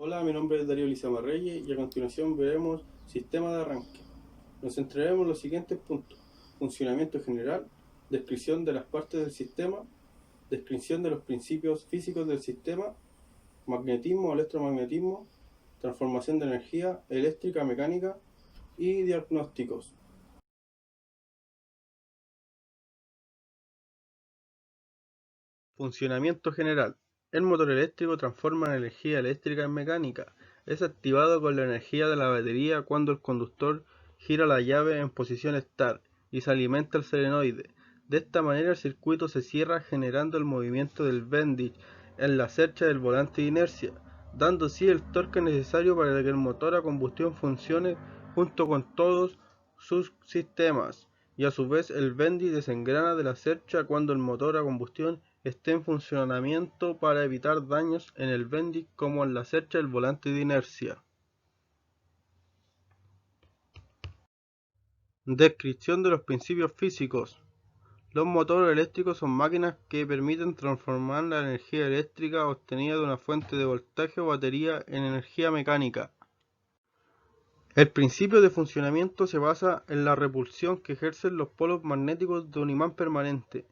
Hola, mi nombre es Darío Lizama Reyes y a continuación veremos sistema de arranque. Nos centraremos en los siguientes puntos: funcionamiento general, descripción de las partes del sistema, descripción de los principios físicos del sistema, magnetismo o electromagnetismo, transformación de energía eléctrica, mecánica y diagnósticos. Funcionamiento general. El motor eléctrico transforma la energía eléctrica en mecánica. Es activado con la energía de la batería cuando el conductor gira la llave en posición start y se alimenta el solenoide. De esta manera el circuito se cierra generando el movimiento del bending en la cercha del volante de inercia, dando así el torque necesario para que el motor a combustión funcione junto con todos sus sistemas, y a su vez el bending desengrana de la cercha cuando el motor a combustión esté en funcionamiento para evitar daños en el bending como en la cercha del volante de inercia. Descripción de los principios físicos. Los motores eléctricos son máquinas que permiten transformar la energía eléctrica obtenida de una fuente de voltaje o batería en energía mecánica. El principio de funcionamiento se basa en la repulsión que ejercen los polos magnéticos de un imán permanente.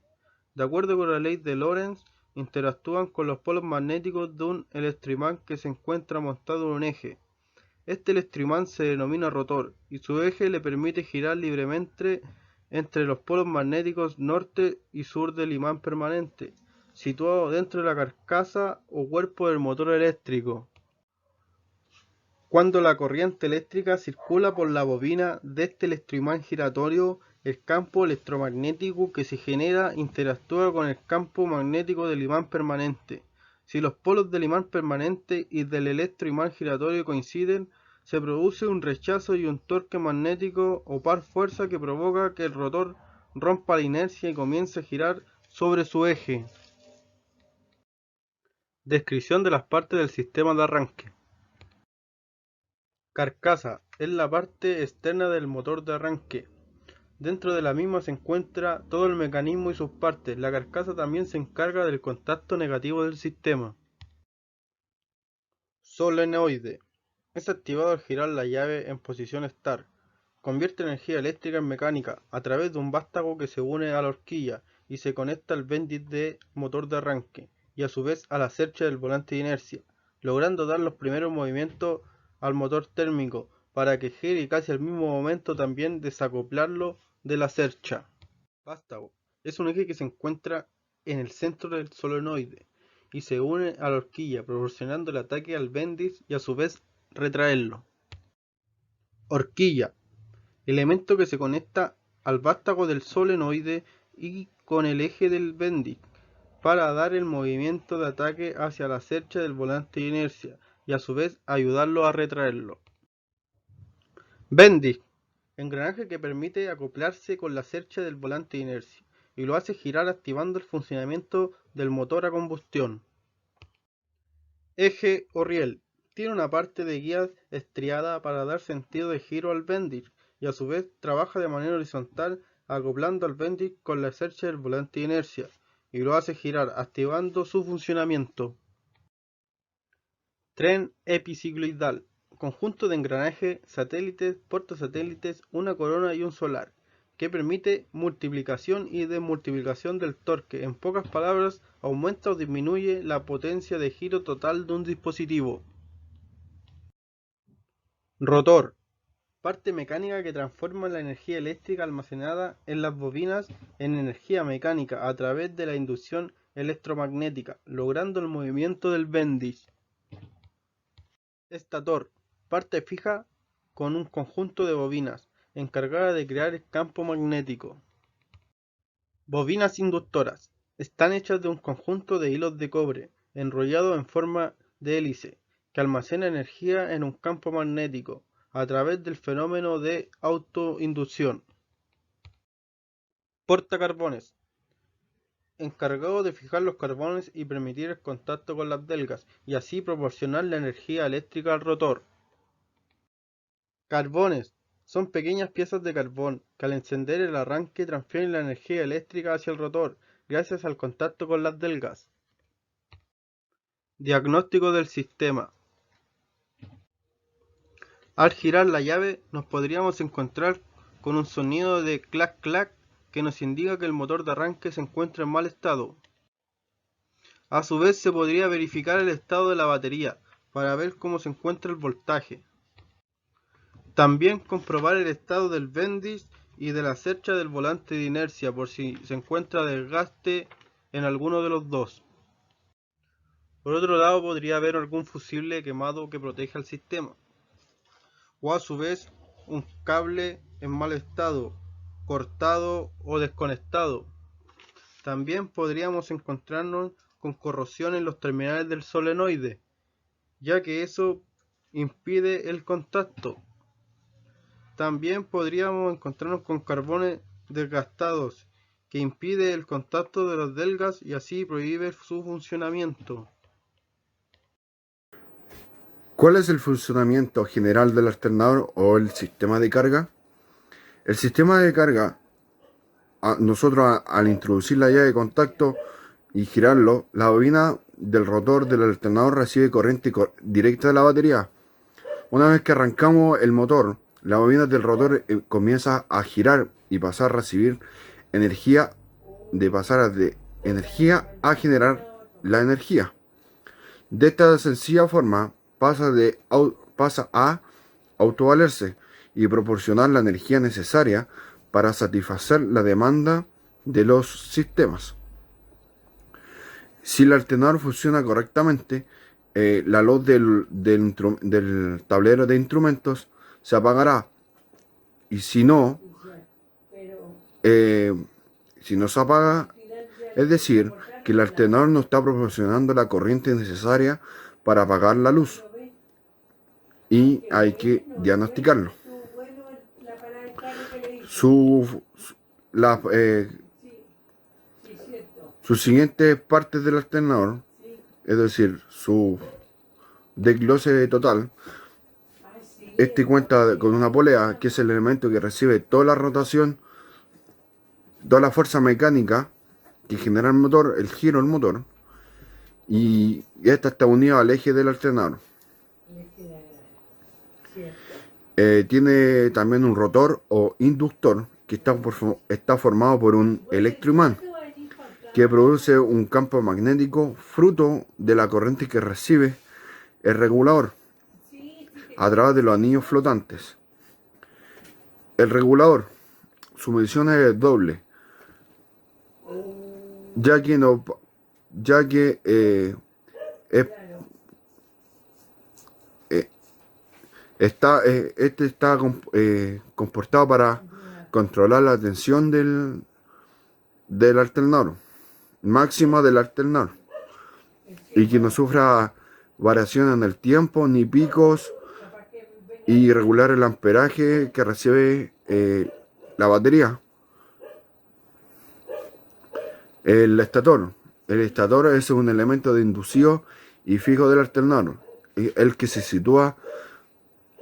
De acuerdo con la ley de Lorentz, interactúan con los polos magnéticos de un electroimán que se encuentra montado en un eje. Este electroimán se denomina rotor y su eje le permite girar libremente entre los polos magnéticos norte y sur del imán permanente, situado dentro de la carcasa o cuerpo del motor eléctrico. Cuando la corriente eléctrica circula por la bobina de este electroimán giratorio, el campo electromagnético que se genera interactúa con el campo magnético del imán permanente. Si los polos del imán permanente y del electroimán giratorio coinciden, se produce un rechazo y un torque magnético o par fuerza que provoca que el rotor rompa la inercia y comience a girar sobre su eje. Descripción de las partes del sistema de arranque. Carcasa es la parte externa del motor de arranque. Dentro de la misma se encuentra todo el mecanismo y sus partes. La carcasa también se encarga del contacto negativo del sistema. Solenoide. Es activado al girar la llave en posición start. Convierte energía eléctrica en mecánica a través de un vástago que se une a la horquilla y se conecta al bending de motor de arranque y a su vez a la cercha del volante de inercia, logrando dar los primeros movimientos al motor térmico para que gire y casi al mismo momento también desacoplarlo de la cercha. Vástago es un eje que se encuentra en el centro del solenoide y se une a la horquilla proporcionando el ataque al bending y a su vez retraerlo. Horquilla: elemento que se conecta al vástago del solenoide y con el eje del bending para dar el movimiento de ataque hacia la cercha del volante de inercia y a su vez ayudarlo a retraerlo. Bending: engranaje que permite acoplarse con la cercha del volante de inercia y lo hace girar activando el funcionamiento del motor a combustión. Eje o riel: tiene una parte de guía estriada para dar sentido de giro al bending y a su vez trabaja de manera horizontal acoplando al bending con la cercha del volante de inercia y lo hace girar activando su funcionamiento. Tren epicicloidal: conjunto de engranaje, satélites, portasatélites, una corona y un solar, que permite multiplicación y desmultiplicación del torque. En pocas palabras, aumenta o disminuye la potencia de giro total de un dispositivo. Rotor: parte mecánica que transforma la energía eléctrica almacenada en las bobinas en energía mecánica a través de la inducción electromagnética, logrando el movimiento del bending. Estator: parte fija con un conjunto de bobinas, encargada de crear el campo magnético. Bobinas inductoras: están hechas de un conjunto de hilos de cobre, enrollados en forma de hélice, que almacena energía en un campo magnético, a través del fenómeno de autoinducción. Portacarbones: encargado de fijar los carbones y permitir el contacto con las delgas, y así proporcionar la energía eléctrica al rotor. Carbones: son pequeñas piezas de carbón que al encender el arranque transfieren la energía eléctrica hacia el rotor, gracias al contacto con las delgas. Diagnóstico del sistema. Al girar la llave nos podríamos encontrar con un sonido de clac clac que nos indica que el motor de arranque se encuentra en mal estado. A su vez se podría verificar el estado de la batería para ver cómo se encuentra el voltaje. También comprobar el estado del Bendix y de la cercha del volante de inercia por si se encuentra desgaste en alguno de los dos. Por otro lado, podría haber algún fusible quemado que proteja el sistema, o a su vez un cable en mal estado, cortado o desconectado. También podríamos encontrarnos con corrosión en los terminales del solenoide, ya que eso impide el contacto. También podríamos encontrarnos con carbones desgastados, que impide el contacto de las delgas y así prohíbe su funcionamiento. ¿Cuál es el funcionamiento general del alternador o el sistema de carga? El sistema de carga, nosotros al introducir la llave de contacto y girarlo, la bobina del rotor del alternador recibe corriente directa de la batería. Una vez que arrancamos el motor, la bobina del rotor comienza a girar y pasar a recibir energía, de pasar de energía a generar la energía. De esta sencilla forma pasa a autovalerse y proporcionar la energía necesaria para satisfacer la demanda de los sistemas. Si el alternador funciona correctamente, la luz del tablero de instrumentos se apagará, y si no se apaga, es decir, que el alternador no está proporcionando la corriente necesaria para apagar la luz, y hay que diagnosticarlo. Sus siguientes partes del alternador, es decir, su desglose total, cuenta con una polea, que es el elemento que recibe toda la rotación, toda la fuerza mecánica que genera el motor, el giro del motor, y esta está unida al eje del alternador. Tiene también un rotor o inductor que está formado por un electroimán que produce un campo magnético fruto de la corriente que recibe el regulador a través de los anillos flotantes. El regulador, su medición es doble, ya que está comportado para controlar la tensión del alternador, máxima del alternador, y que no sufra variación en el tiempo ni picos, y regular el amperaje que recibe la batería. El estator es un elemento de inducido y fijo del alternador, el que se sitúa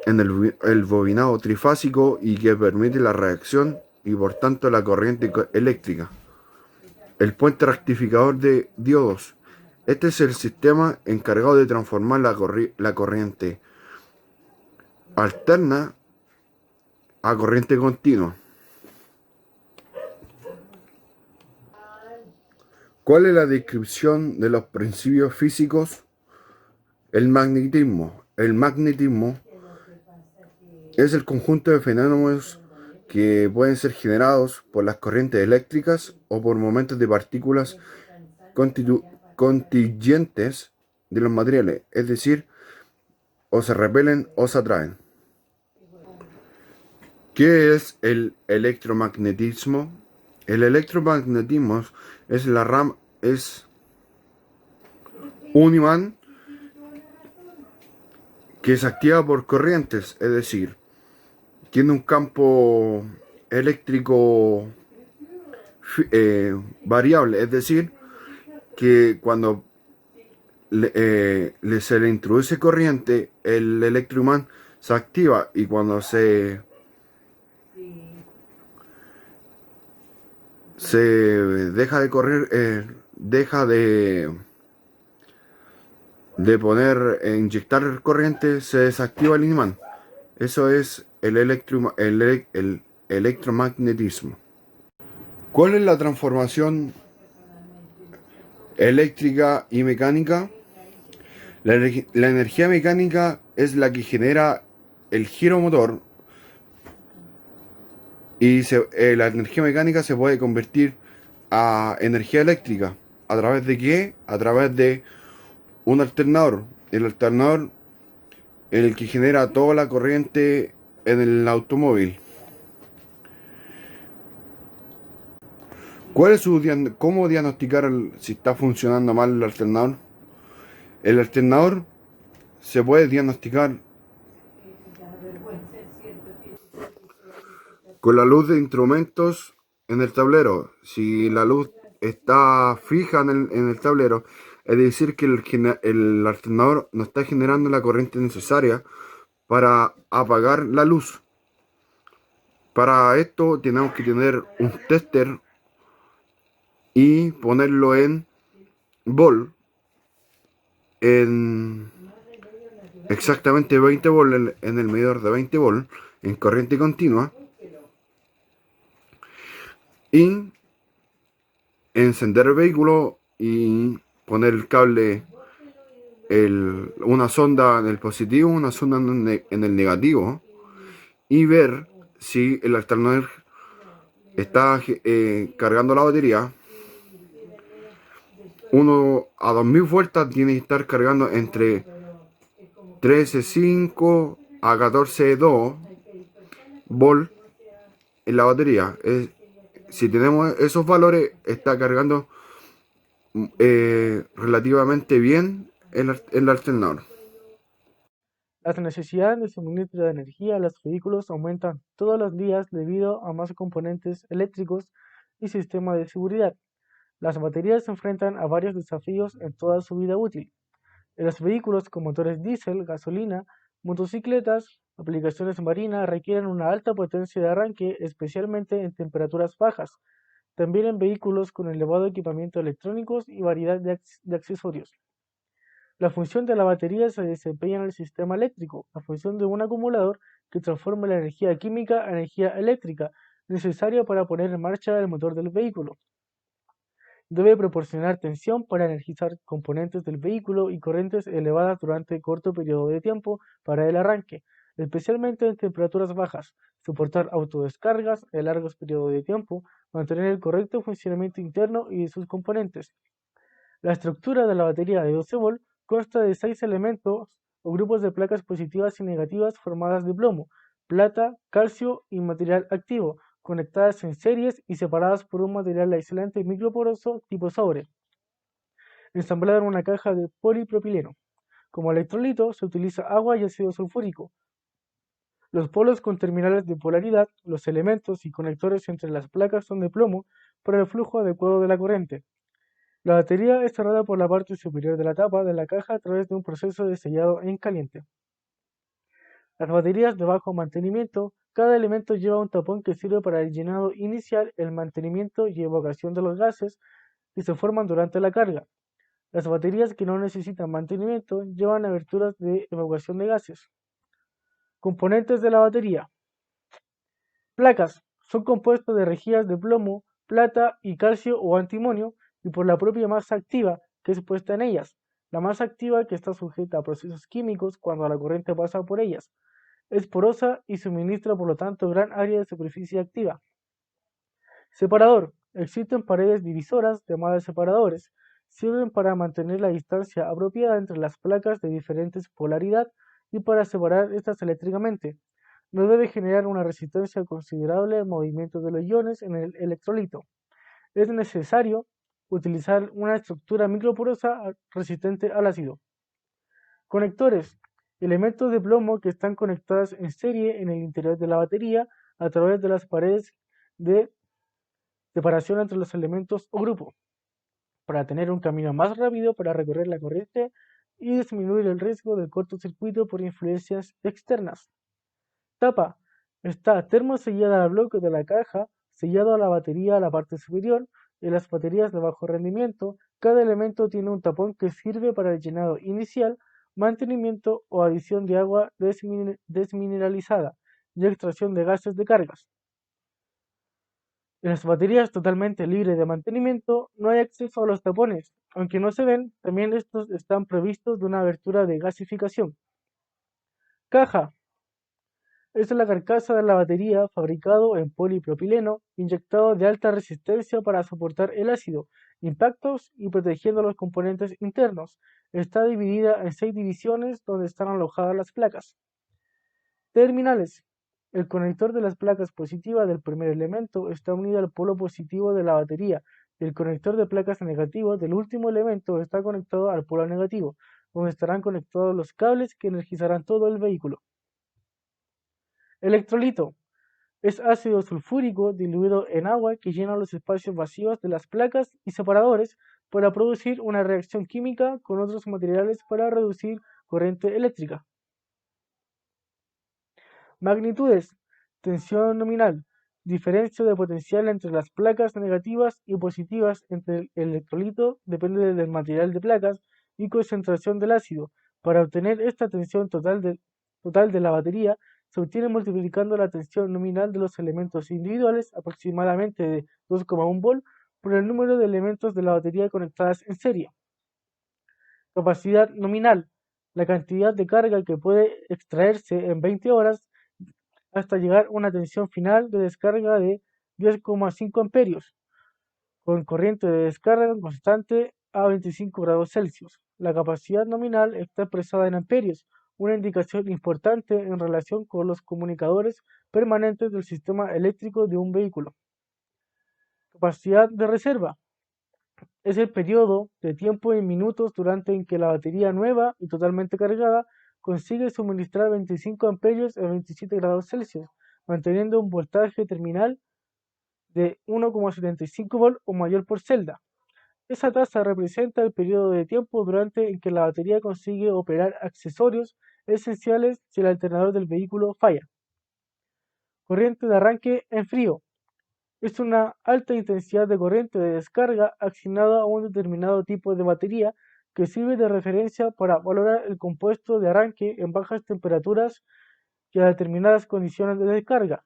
en el bobinado trifásico y que permite la reacción y por tanto la corriente eléctrica. El puente rectificador de diodos. Este es el sistema encargado de transformar la corriente alterna a corriente continua. ¿Cuál es la descripción de los principios físicos? El magnetismo. El magnetismo es el conjunto de fenómenos que pueden ser generados por las corrientes eléctricas o por momentos de partículas contingentes de los materiales, es decir, o se repelen o se atraen. ¿Qué es el electromagnetismo? El electromagnetismo es un imán que se activa por corrientes, es decir, tiene un campo eléctrico variable, es decir, que cuando se le introduce corriente, el electroimán se activa, y cuando se deja de correr, deja de inyectar corriente, se desactiva el imán. Eso es el electromagnetismo. ¿Cuál es la transformación eléctrica y mecánica? La energía mecánica es la que genera el giro motor y la energía mecánica se puede convertir a energía eléctrica. ¿A través de qué? A través de un alternador. El alternador es el que genera toda la corriente en el automóvil. ¿Cómo diagnosticar si está funcionando mal el alternador? El alternador se puede diagnosticar con la luz de instrumentos en el tablero. Si la luz está fija en el tablero, es decir que el alternador no está generando la corriente necesaria para apagar la luz. Para esto tenemos que tener un tester y ponerlo en volt, en exactamente 20 volt en el medidor de 20 volt en corriente continua, y encender el vehículo y poner el cable, una sonda en el positivo, una sonda en el negativo, y ver si el alternador está cargando la batería. Uno a 2000 vueltas tiene que estar cargando entre 13.5 a 14.2 volt en la batería. Si tenemos esos valores, está cargando relativamente bien el alternador. Las necesidades de suministro de energía a los vehículos aumentan todos los días debido a más componentes eléctricos y sistemas de seguridad. Las baterías se enfrentan a varios desafíos en toda su vida útil. En los vehículos con motores diésel, gasolina, motocicletas, aplicaciones marinas requieren una alta potencia de arranque, especialmente en temperaturas bajas. También en vehículos con elevado equipamiento electrónicos y variedad de accesorios. La función de la batería se desempeña en el sistema eléctrico, a función de un acumulador que transforma la energía química a energía eléctrica, necesaria para poner en marcha el motor del vehículo. Debe proporcionar tensión para energizar componentes del vehículo y corrientes elevadas durante corto periodo de tiempo para el arranque, especialmente en temperaturas bajas, soportar autodescargas en largos periodos de tiempo, mantener el correcto funcionamiento interno y de sus componentes. La estructura de la batería de 12 volt consta de 6 elementos o grupos de placas positivas y negativas formadas de plomo, plata, calcio y material activo, conectadas en series y separadas por un material aislante microporoso tipo sobre, ensamblado en una caja de polipropileno. Como electrolito se utiliza agua y ácido sulfúrico. Los polos con terminales de polaridad, los elementos y conectores entre las placas son de plomo para el flujo adecuado de la corriente. La batería es cerrada por la parte superior de la tapa de la caja a través de un proceso de sellado en caliente. Las baterías de bajo mantenimiento, cada elemento lleva un tapón que sirve para el llenado inicial, el mantenimiento y evacuación de los gases que se forman durante la carga. Las baterías que no necesitan mantenimiento llevan aberturas de evacuación de gases. Componentes de la batería. Placas. Son compuestos de rejillas de plomo, plata y calcio o antimonio, y por la propia masa activa que es puesta en ellas. La masa activa, que está sujeta a procesos químicos cuando la corriente pasa por ellas. Es porosa y suministra por lo tanto gran área de superficie activa. Separador. Existen paredes divisoras llamadas separadores. Sirven para mantener la distancia apropiada entre las placas de diferentes polaridad y para separar estas eléctricamente. No debe generar una resistencia considerable al movimiento de los iones en el electrolito. Es necesario utilizar una estructura microporosa resistente al ácido. Conectores. Elementos de plomo que están conectados en serie en el interior de la batería a través de las paredes de separación entre los elementos o grupos, para tener un camino más rápido para recorrer la corriente y disminuir el riesgo de cortocircuito por influencias externas. Tapa. Está termosellada al bloque de la caja, sellado a la batería a la parte superior. En las baterías de bajo rendimiento, cada elemento tiene un tapón que sirve para el llenado inicial mantenimiento o adición de agua desmineralizada y extracción de gases de cargas. En las baterías totalmente libres de mantenimiento no hay acceso a los tapones, aunque no se ven, también estos están provistos de una abertura de gasificación. Caja. Esta es la carcasa de la batería fabricado en polipropileno, inyectado de alta resistencia para soportar el ácido, impactos y protegiendo los componentes internos. Está dividida en 6 divisiones donde están alojadas las placas. Terminales. El conector de las placas positivas del primer elemento está unido al polo positivo de la batería y el conector de placas negativas del último elemento está conectado al polo negativo, donde estarán conectados los cables que energizarán todo el vehículo. Electrolito. Es ácido sulfúrico diluido en agua que llena los espacios vacíos de las placas y separadores para producir una reacción química con otros materiales para reducir corriente eléctrica. Magnitudes. Tensión nominal. Diferencia de potencial entre las placas negativas y positivas entre el electrolito depende del material de placas y concentración del ácido. Para obtener esta tensión total de la batería, se obtiene multiplicando la tensión nominal de los elementos individuales, aproximadamente de 2,1 volt, por el número de elementos de la batería conectadas en serie. Capacidad nominal. La cantidad de carga que puede extraerse en 20 horas hasta llegar a una tensión final de descarga de 10,5 amperios, con corriente de descarga constante a 25 grados Celsius. La capacidad nominal está expresada en amperios, una indicación importante en relación con los comunicadores permanentes del sistema eléctrico de un vehículo. Capacidad de reserva. Es el periodo de tiempo en minutos durante en que la batería nueva y totalmente cargada consigue suministrar 25 amperios a 27 grados Celsius, manteniendo un voltaje terminal de 1,75 volt o mayor por celda. Esa tasa representa el periodo de tiempo durante en que la batería consigue operar accesorios esenciales si el alternador del vehículo falla. Corriente de arranque en frío. Es una alta intensidad de corriente de descarga asignada a un determinado tipo de batería que sirve de referencia para valorar el compuesto de arranque en bajas temperaturas y a determinadas condiciones de descarga.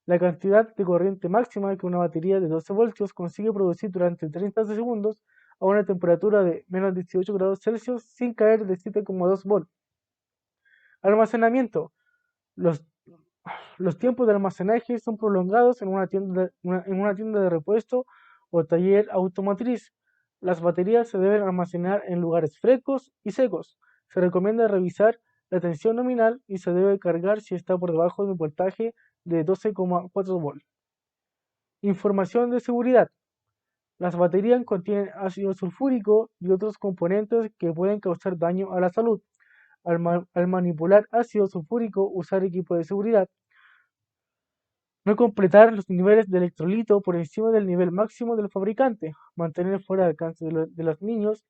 La cantidad de corriente máxima que una batería de 12 voltios consigue producir durante 30 segundos a una temperatura de menos 18 grados Celsius sin caer de 7,2 volts. Almacenamiento. Los tiempos de almacenaje son prolongados en una tienda de repuesto o taller automotriz. Las baterías se deben almacenar en lugares frescos y secos. Se recomienda revisar la tensión nominal y se debe cargar si está por debajo de un voltaje de 12,4 volts. Información de seguridad. Las baterías contienen ácido sulfúrico y otros componentes que pueden causar daño a la salud. Al manipular ácido sulfúrico, usar equipo de seguridad. No completar los niveles de electrolito por encima del nivel máximo del fabricante. Mantener fuera de alcance de los niños.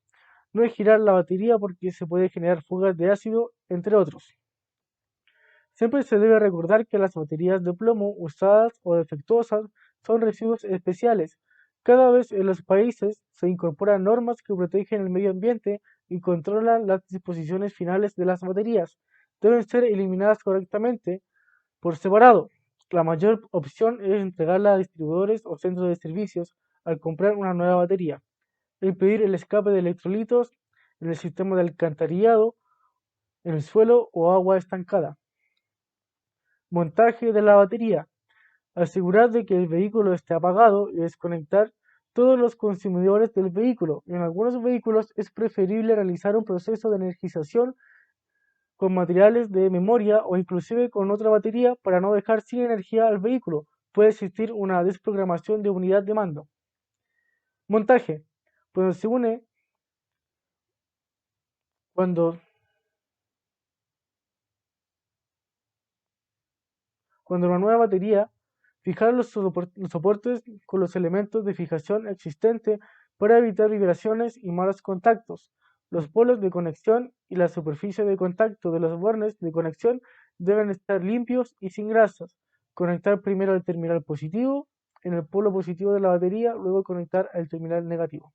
No girar la batería porque se puede generar fugas de ácido, entre otros. Siempre se debe recordar que las baterías de plomo usadas o defectuosas son residuos especiales. Cada vez en los países se incorporan normas que protegen el medio ambiente y controlan las disposiciones finales de las baterías. Deben ser eliminadas correctamente por separado. La mayor opción es entregarla a distribuidores o centros de servicios al comprar una nueva batería. Impedir el escape de electrolitos en el sistema de alcantarillado, en el suelo o agua estancada. Montaje de la batería. Asegurar de que el vehículo esté apagado y desconectar todos los consumidores del vehículo. En algunos vehículos es preferible realizar un proceso de energización con materiales de memoria o inclusive con otra batería para no dejar sin energía al vehículo. Puede existir una desprogramación de unidad de mando. Montaje. Cuando una nueva batería, fijar los soportes con los elementos de fijación existentes para evitar vibraciones y malos contactos. Los polos de conexión y la superficie de contacto de los bornes de conexión deben estar limpios y sin grasas. Conectar primero el terminal positivo en el polo positivo de la batería, luego conectar al terminal negativo.